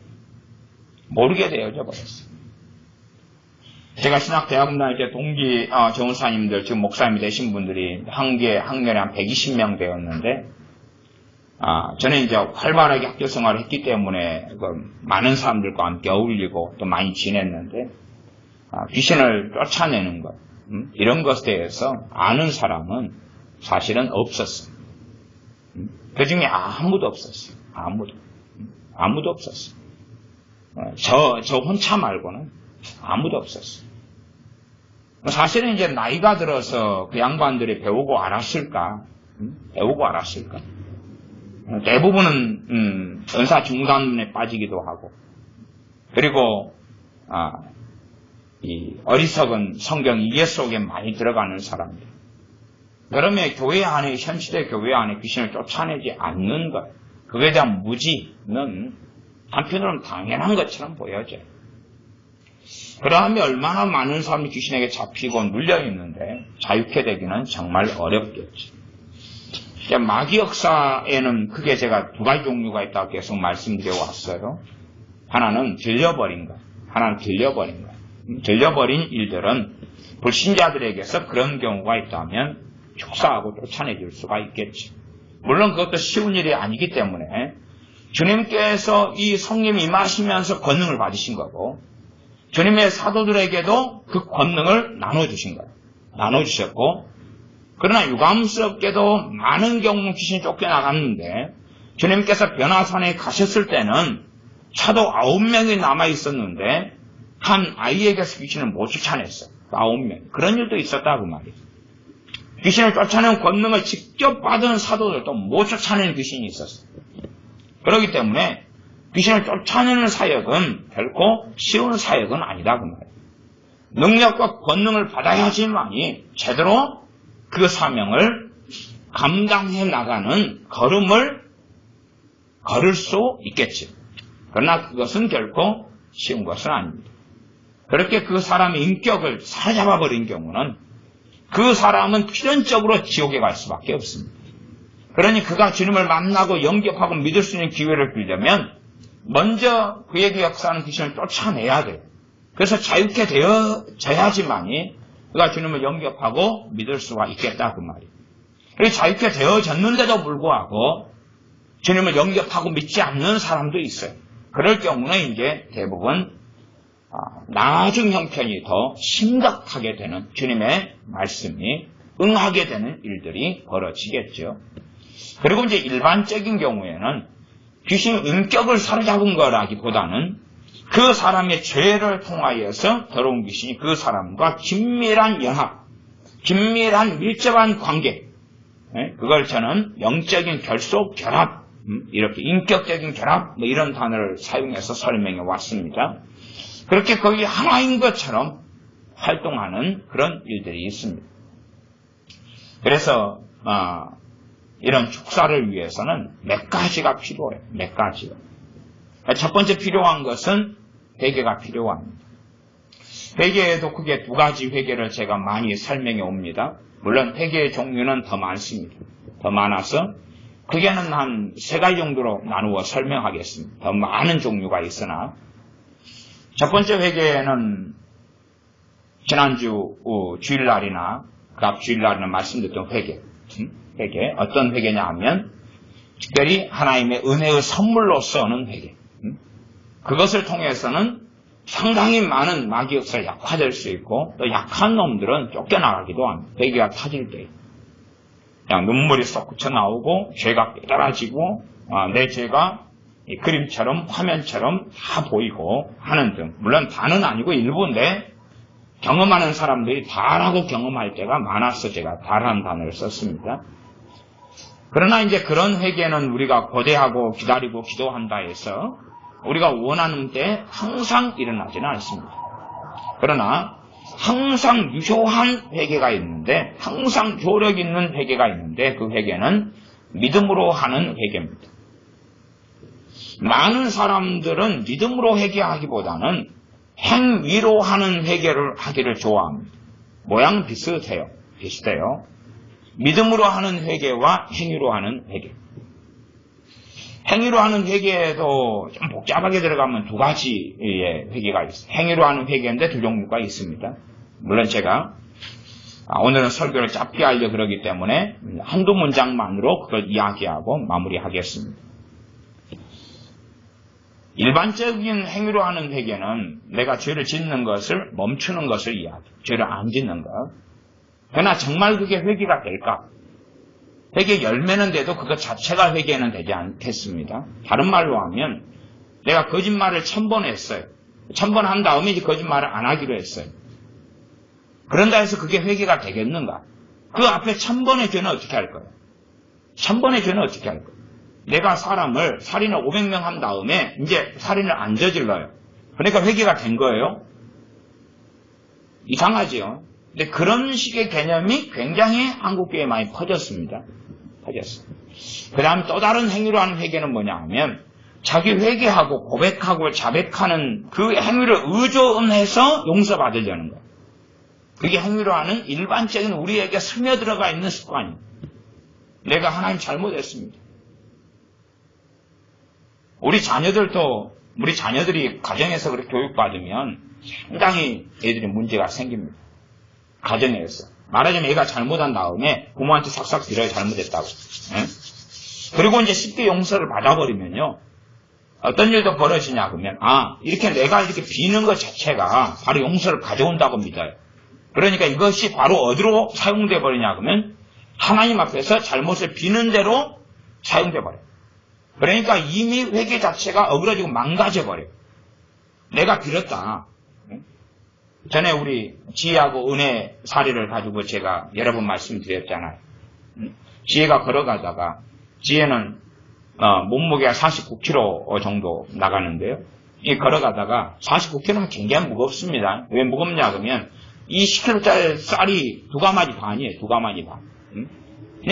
S1: 제가 신학대학원 다닐 때 동기 전사님들 지금 목사님이 되신 분들이 학년에 한 120명 되었는데 저는 이제 활발하게 학교 생활을 했기 때문에 많은 사람들과 함께 어울리고 또 많이 지냈는데 귀신을 쫓아내는 것 이런 것에 대해서 아는 사람은 사실은 없었어요. 그 중에 아무도 없었어요. 아무도 없었어요. 저 혼자 말고는 아무도 없었어요. 사실은 이제 나이가 들어서 그 양반들이 배우고 알았을까? 대부분은 은사 중단에 빠지기도 하고 그리고 이 어리석은 성경 이해 속에 많이 들어가는 사람들. 그러면 교회 안에 현시대 교회 안에 귀신을 쫓아내지 않는 것 그거에 대한 무지는 한편으로는 당연한 것처럼 보여져요. 그러하면 얼마나 많은 사람이 귀신에게 잡히고 눌려있는데 자유케 되기는 정말 어렵겠죠. 마귀 역사에는 크게 제가 두 가지 종류가 있다고 계속 말씀드려 왔어요. 하나는 들려버린 것, 하나는 들려버린 것. 들려버린 일들은 불신자들에게서 그런 경우가 있다면 축사하고 쫓아내줄 수가 있겠죠. 물론 그것도 쉬운 일이 아니기 때문에 주님께서 이 성령이 임하시면서 권능을 받으신 거고 주님의 사도들에게도 그 권능을 나눠주신 거예요. 나눠주셨고, 그러나 유감스럽게도 많은 경우 귀신이 쫓겨나갔는데, 주님께서 변화산에 가셨을 때는 사도 9명이 남아있었는데, 한 아이에게서 귀신을 못 쫓아냈어요. 9명. 그런 일도 있었다, 그 말이에요. 귀신을 쫓아내는 권능을 직접 받은 사도들도 못 쫓아내는 귀신이 있었어요. 그렇기 때문에 귀신을 쫓아내는 사역은 결코 쉬운 사역은 아니다, 그 말이에요. 능력과 권능을 받아야지만이 제대로 그 사명을 감당해 나가는 걸음을 걸을 수 있겠죠. 그러나 그것은 결코 쉬운 것은 아닙니다. 그렇게 그 사람의 인격을 사로잡아버린 경우는 그 사람은 필연적으로 지옥에 갈 수밖에 없습니다. 그러니 그가 주님을 만나고 영접하고 믿을 수 있는 기회를 빌려면 먼저 그에게 역사하는 귀신을 쫓아내야 돼요. 그래서 자유케 되어져야지만이 그가 주님을 영접하고 믿을 수가 있겠다, 그 말이에요. 그리고 자유케 되어졌는데도 불구하고 주님을 영접하고 믿지 않는 사람도 있어요. 그럴 경우는 이제 대부분 나중 형편이 더 심각하게 되는 주님의 말씀이 응하게 되는 일들이 벌어지겠죠. 그리고 이제 일반적인 경우에는 귀신 인격을 사로잡은 거라기보다는 그 사람의 죄를 통하여서 더러운 귀신이 그 사람과 긴밀한 연합, 긴밀한 밀접한 관계, 그걸 저는 영적인 결속, 결합, 이렇게 인격적인 결합, 이런 단어를 사용해서 설명해 왔습니다. 그렇게 거기 하나인 것처럼 활동하는 그런 일들이 있습니다. 그래서 이런 축사를 위해서는 몇 가지가 필요해요. 몇 가지가. 첫 번째 필요한 것은 회개가 필요합니다. 회개에도 크게 두 가지 회개를 제가 많이 설명해 옵니다. 물론 회개의 종류는 더 많습니다. 더 많아서 크게는 한 3가지 정도로 나누어 설명하겠습니다. 더 많은 종류가 있으나 첫 번째 회개는 지난주 주일날이나 그 앞 주일날이나 말씀드렸던 회개. 회개. 어떤 회개냐 하면 특별히 하나님의 은혜의 선물로서는 회개. 그것을 통해서는 상당히 많은 마귀 역사를 약화될 수 있고 또 약한 놈들은 쫓겨나가기도 합니다. 회개가 터질 때. 그냥 눈물이 쏙 나오고 죄가 깨달아지고 내 죄가 이 그림처럼 화면처럼 다 보이고 하는 등. 물론 다는 아니고 일부인데 경험하는 사람들이 다라고 경험할 때가 많아서 제가 다라는 단어를 썼습니다. 그러나 이제 그런 회개는 우리가 고대하고 기다리고 기도한다 해서 우리가 원하는 때 항상 일어나지는 않습니다. 그러나 항상 유효한 회개가 있는데 항상 효력 있는 회개가 있는데 그 회개는 믿음으로 하는 회개입니다. 많은 사람들은 믿음으로 회개하기보다는 행위로 하는 회개를 하기를 좋아합니다. 모양 비슷해요. 믿음으로 하는 회개와 행위로 하는 회개. 행위로 하는 회개에도 좀 복잡하게 들어가면 2가지의 회개가 있어요. 행위로 하는 회개인데 2종류가 있습니다. 물론 제가 오늘은 설교를 짧게 하려고 그러기 때문에 한두 문장만으로 그걸 이야기하고 마무리하겠습니다. 일반적인 행위로 하는 회개는 내가 죄를 짓는 것을 멈추는 것을 이야기해요. 죄를 안 짓는 것. 그러나 정말 그게 회개가 될까? 회개 열매는 돼도 그것 자체가 회개는 되지 않겠습니다. 다른 말로 하면 내가 거짓말을 1000번 했어요. 1000번 한 다음에 이제 거짓말을 안 하기로 했어요. 그런다 해서 그게 회개가 되겠는가? 그 앞에 1000번의 죄는 어떻게 할 거예요? 1000번의 죄는 어떻게 할 거예요? 내가 사람을 살인을 500명 한 다음에 이제 살인을 안 저질러요. 그러니까 회개가 된 거예요? 이상하지요? 근데 그런 식의 개념이 굉장히 한국교회에 많이 퍼졌습니다. 그 다음 또 다른 행위로 하는 회개는 뭐냐 하면 자기 회개하고 고백하고 자백하는 그 행위를 의존해서 용서받으려는 거예요. 그게 행위로 하는 일반적인 우리에게 스며들어가 있는 습관입니다. 내가 하나님 잘못했습니다. 우리 자녀들이 가정에서 그렇게 교육받으면 상당히 애들이 문제가 생깁니다. 가정에서. 말하자면 애가 잘못한 다음에 부모한테 싹싹 빌어요. 잘못했다고. 그리고 이제 쉽게 용서를 받아버리면요. 어떤 일도 벌어지냐 그러면 이렇게 내가 이렇게 비는 것 자체가 바로 용서를 가져온다고 믿어요. 그러니까 이것이 바로 어디로 사용돼 버리냐 그러면 하나님 앞에서 잘못을 비는 대로 사용돼 버려요. 그러니까 이미 회개 자체가 어그러지고 망가져 버려요. 내가 빌었다. 전에 우리 지혜하고 은혜 사례를 가지고 제가 여러 번 말씀드렸잖아요. 지혜가 걸어가다가 지혜는 몸무게가 49kg 정도 나가는데요. 이 걸어가다가 49kg는 굉장히 무겁습니다. 왜 무겁냐 그러면 이 10kg짜리 쌀이 2가마지 반이에요. 2가마지 반.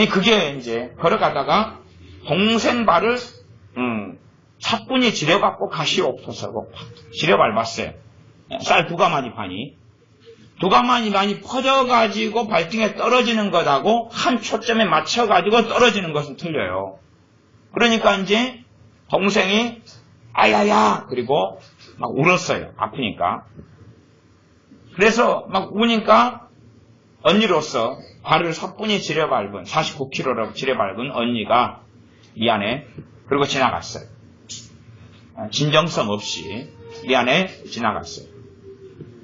S1: 그게 이제 걸어가다가 동생 발을 사뿐히 지려갖고 가시옵소서고 지려 밟았어요. 쌀 2가마지 반이. 2가마지 반이 퍼져가지고 발등에 떨어지는 것하고 한 초점에 맞춰가지고 떨어지는 것은 틀려요. 그러니까 이제 동생이 아야야 그리고 막 울었어요. 아프니까. 그래서 막 우니까 언니로서 발을 사뿐히 지려밟은 49kg라고 지려밟은 언니가 미안해 그리고 지나갔어요. 진정성 없이 미안해 지나갔어요.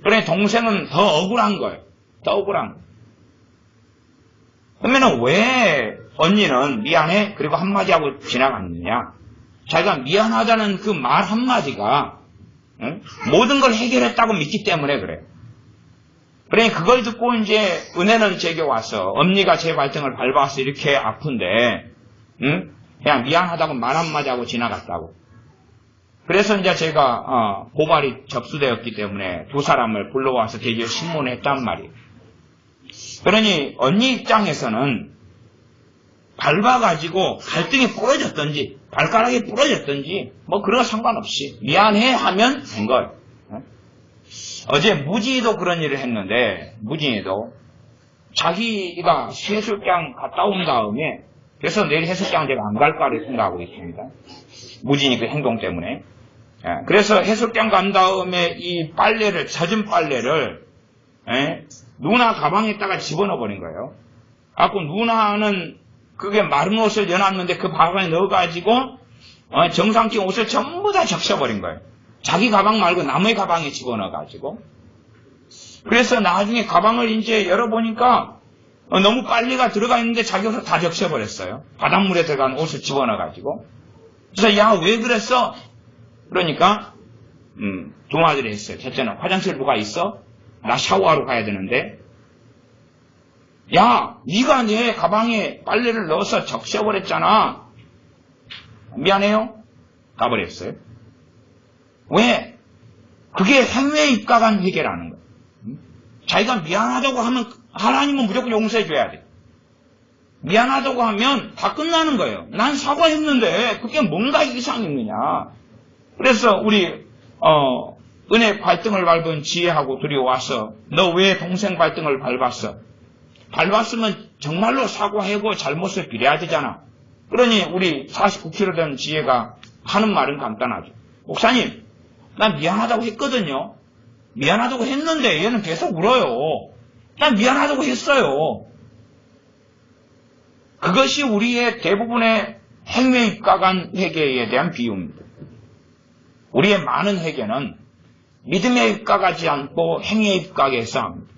S1: 그래 동생은 더 억울한 거예요. 더 억울한 거예요. 그러면 왜 언니는 미안해 그리고 한마디 하고 지나갔느냐. 자기가 미안하다는 그 말 한마디가 모든 걸 해결했다고 믿기 때문에 그래요. 그래 그걸 듣고 이제 은혜는 제게 와서 언니가 제 발등을 밟아서 이렇게 아픈데 그냥 미안하다고 말 한마디 하고 지나갔다고. 그래서 이제 제가 고발이 접수되었기 때문에 두 사람을 불러와서 대지어 신문을 했단 말이에요. 그러니 언니 입장에서는 밟아가지고 발등이 부러졌든지 발가락이 부러졌든지 뭐 그런 거 상관없이 미안해 하면 된 거예요. 어제 무진이도 그런 일을 했는데 무진이도 자기가 해수욕장 갔다 온 다음에 그래서 내일 해수욕장 제가 안 갈까를 생각하고 있습니다. 무진이 그 행동 때문에. 그래서 해수욕장 간 다음에 이 빨래를 젖은 빨래를 누나 가방에다가 집어넣어 버린 거예요. 그래서 누나는 그게 마른 옷을 여놨는데 그 가방에 넣어가지고 정상 끼 옷을 전부 다 적셔버린 거예요. 자기 가방 말고 남의 가방에 집어넣어가지고. 그래서 나중에 가방을 이제 열어보니까 너무 빨래가 들어가 있는데 자기 옷을 다 적셔버렸어요. 바닷물에 들어간 옷을 집어넣어가지고. 그래서 야 왜 그랬어? 그러니까 두 마디를 했어요. 첫째는 화장실 누가 있어? 나 샤워하러 가야 되는데. 야 네가 내 가방에 빨래를 넣어서 적셔버렸잖아. 미안해요. 가버렸어요. 왜? 그게 행위에 입각한 회개라는 거예요. 자기가 미안하다고 하면 하나님은 무조건 용서해줘야 돼. 미안하다고 하면 다 끝나는 거예요. 난 사과했는데 그게 뭔가 이상이 있느냐. 그래서 우리 은혜 발등을 밟은 지혜하고 둘이 와서 너 왜 동생 발등을 밟았어? 밟았으면 정말로 사과하고 잘못을 비려야 되잖아. 그러니 우리 49kg 된 지혜가 하는 말은 간단하죠. 목사님 난 미안하다고 했거든요. 미안하다고 했는데 얘는 계속 울어요. 난 미안하다고 했어요. 그것이 우리의 대부분의 행위에 입각한 회개에 대한 비유입니다. 우리의 많은 회개는 믿음에 입각하지 않고 행위에 입각해서 합니다.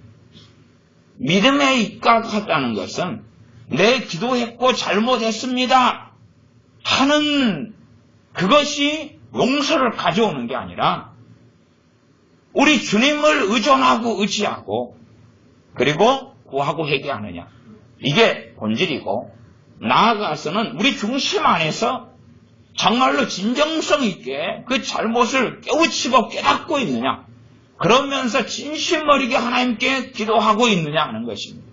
S1: 믿음에 입각하다는 것은 내 기도했고 잘못했습니다 하는 그것이 용서를 가져오는 게 아니라 우리 주님을 의존하고 의지하고 그리고 구하고 회개하느냐. 이게 본질이고 나아가서는 우리 중심 안에서 정말로 진정성 있게 그 잘못을 깨우치고 깨닫고 있느냐. 그러면서 진심 어리게 하나님께 기도하고 있느냐 하는 것입니다.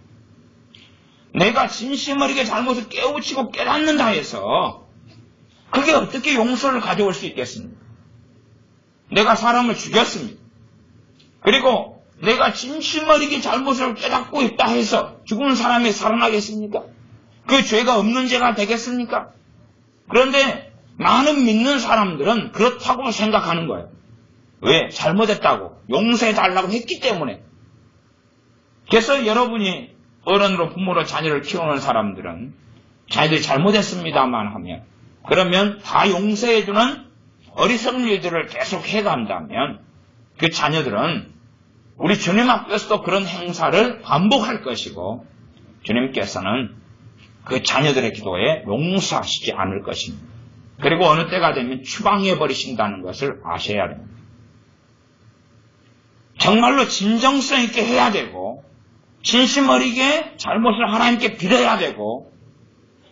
S1: 내가 진심 어리게 잘못을 깨우치고 깨닫는다 해서 그게 어떻게 용서를 가져올 수 있겠습니까? 내가 사람을 죽였습니다. 그리고 내가 진심 어리게 잘못을 깨닫고 있다 해서 죽은 사람이 살아나겠습니까? 그 죄가 없는 죄가 되겠습니까? 그런데 많은 믿는 사람들은 그렇다고 생각하는 거예요. 왜? 잘못했다고 용서해달라고 했기 때문에. 그래서 여러분이 어른으로 부모로 자녀를 키우는 사람들은 자기들이 잘못했습니다만 하면 그러면 다 용서해주는 어리석은 일들을 계속 해간다면 그 자녀들은 우리 주님 앞에서도 그런 행사를 반복할 것이고 주님께서는 그 자녀들의 기도에 용서하시지 않을 것입니다. 그리고 어느 때가 되면 추방해 버리신다는 것을 아셔야 됩니다. 정말로 진정성 있게 해야 되고 진심 어리게 잘못을 하나님께 빌어야 되고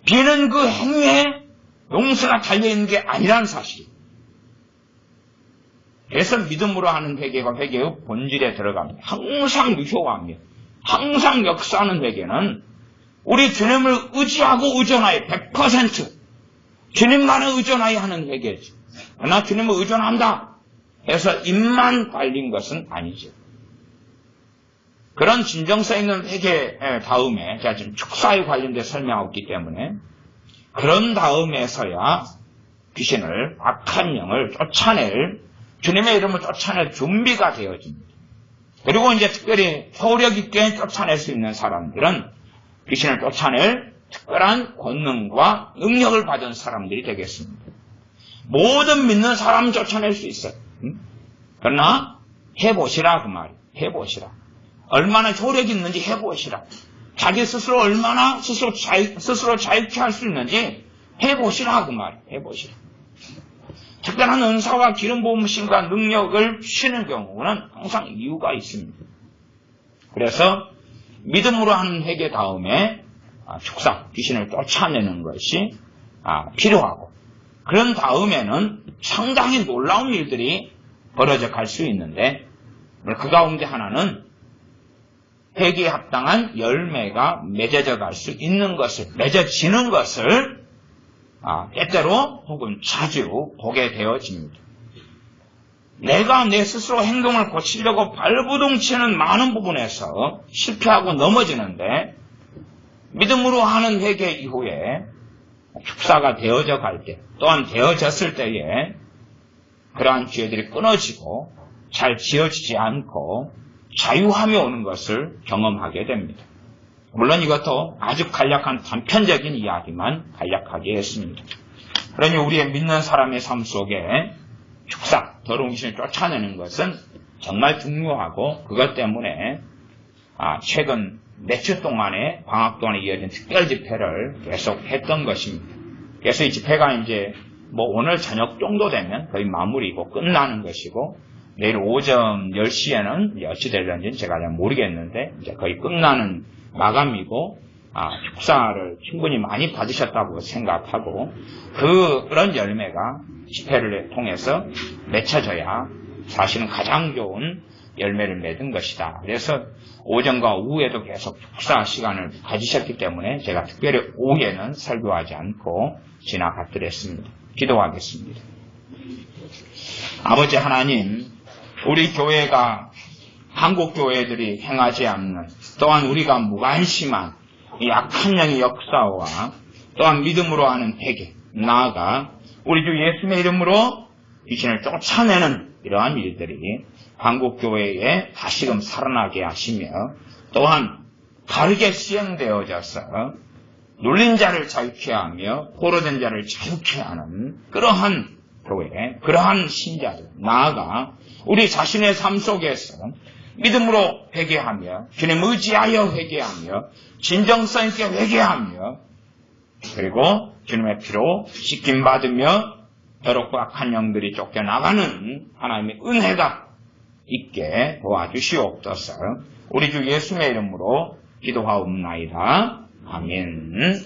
S1: 비는 그 행위에 용서가 달려있는 게 아니라는 사실입니다. 그래서 믿음으로 하는 회개가 회개의 본질에 들어갑니다. 항상 유효합니다. 항상 역사하는 회개는 우리 주님을 의지하고 의존하여 100% 주님만을 의존하여 하는 회개죠. 나 주님을 의존한다 해서 입만 발린 것은 아니죠. 그런 진정성 있는 회개 다음에 제가 지금 축사에 관련된 설명하고 있기 때문에 그런 다음에서야 귀신을 악한 영을 쫓아낼 주님의 이름을 쫓아낼 준비가 되어집니다. 그리고 이제 특별히 효력 있게 쫓아낼 수 있는 사람들은 귀신을 쫓아낼 특별한 권능과 능력을 받은 사람들이 되겠습니다. 모든 믿는 사람 쫓아낼 수 있어요. 그러나 해보시라 그 말이에요. 해보시라. 얼마나 효력이 있는지 해보시라. 자기 스스로 얼마나 스스로 자유케 할 수 있는지 해보시라 그 말이에요. 해보시라. 특별한 은사와 기름 부으심과 능력을 주시는 경우는 항상 이유가 있습니다. 그래서 믿음으로 하는 회개 다음에 축사, 귀신을 쫓아내는 것이 필요하고 그런 다음에는 상당히 놀라운 일들이 벌어져 갈 수 있는데 그 가운데 하나는 회개에 합당한 열매가 맺어져 갈 수 있는 것을, 맺어지는 것을 때때로 혹은 자주 보게 되어집니다. 내가 내 스스로 행동을 고치려고 발부둥치는 많은 부분에서 실패하고 넘어지는데 믿음으로 하는 회개 이후에 축사가 되어져 갈 때, 또한 되어졌을 때에 그러한 죄들이 끊어지고 잘 지어지지 않고 자유함이 오는 것을 경험하게 됩니다. 물론 이것도 아주 간략한 단편적인 이야기만 간략하게 했습니다. 그러니 우리의 믿는 사람의 삶 속에 축사, 더러운 귀신을 쫓아내는 것은 정말 중요하고 그것 때문에 최근 몇 주 동안에 방학 동안에 이어진 특별 집회를 계속 했던 것입니다. 그래서 이 집회가 이제 오늘 저녁 정도 되면 거의 마무리고 끝나는 것이고 내일 오전 10시에는 어찌 될런지는 제가 잘 모르겠는데 이제 거의 끝나는 마감이고 축사를 충분히 많이 받으셨다고 생각하고 그런 열매가 집회를 통해서 맺혀져야 사실은 가장 좋은 열매를 맺은 것이다. 그래서 오전과 오후에도 계속 축사 시간을 가지셨기 때문에 제가 특별히 오후에는 설교하지 않고 지나가드렸습니다. 기도하겠습니다. 아버지 하나님, 우리 교회가 한국 교회들이 행하지 않는 또한 우리가 무관심한 이 악한 영의 역사와 또한 믿음으로 하는 회개, 나아가 우리 주 예수님의 이름으로 귀신을 쫓아내는 이러한 일들이 한국 교회에 다시금 살아나게 하시며 또한 바르게 시행되어져서 눌린 자를 자유케 하며 포로된 자를 자유케 하는 그러한 교회, 그러한 신자들, 나아가 우리 자신의 삶 속에서 믿음으로 회개하며 주님 의지하여 회개하며 진정성 있게 회개하며 그리고 주님의 피로 씻김받으며 더럽고 악한 영들이 쫓겨나가는 하나님의 은혜가 있게 도와주시옵소서. 우리 주 예수의 이름으로 기도하옵나이다. 아멘.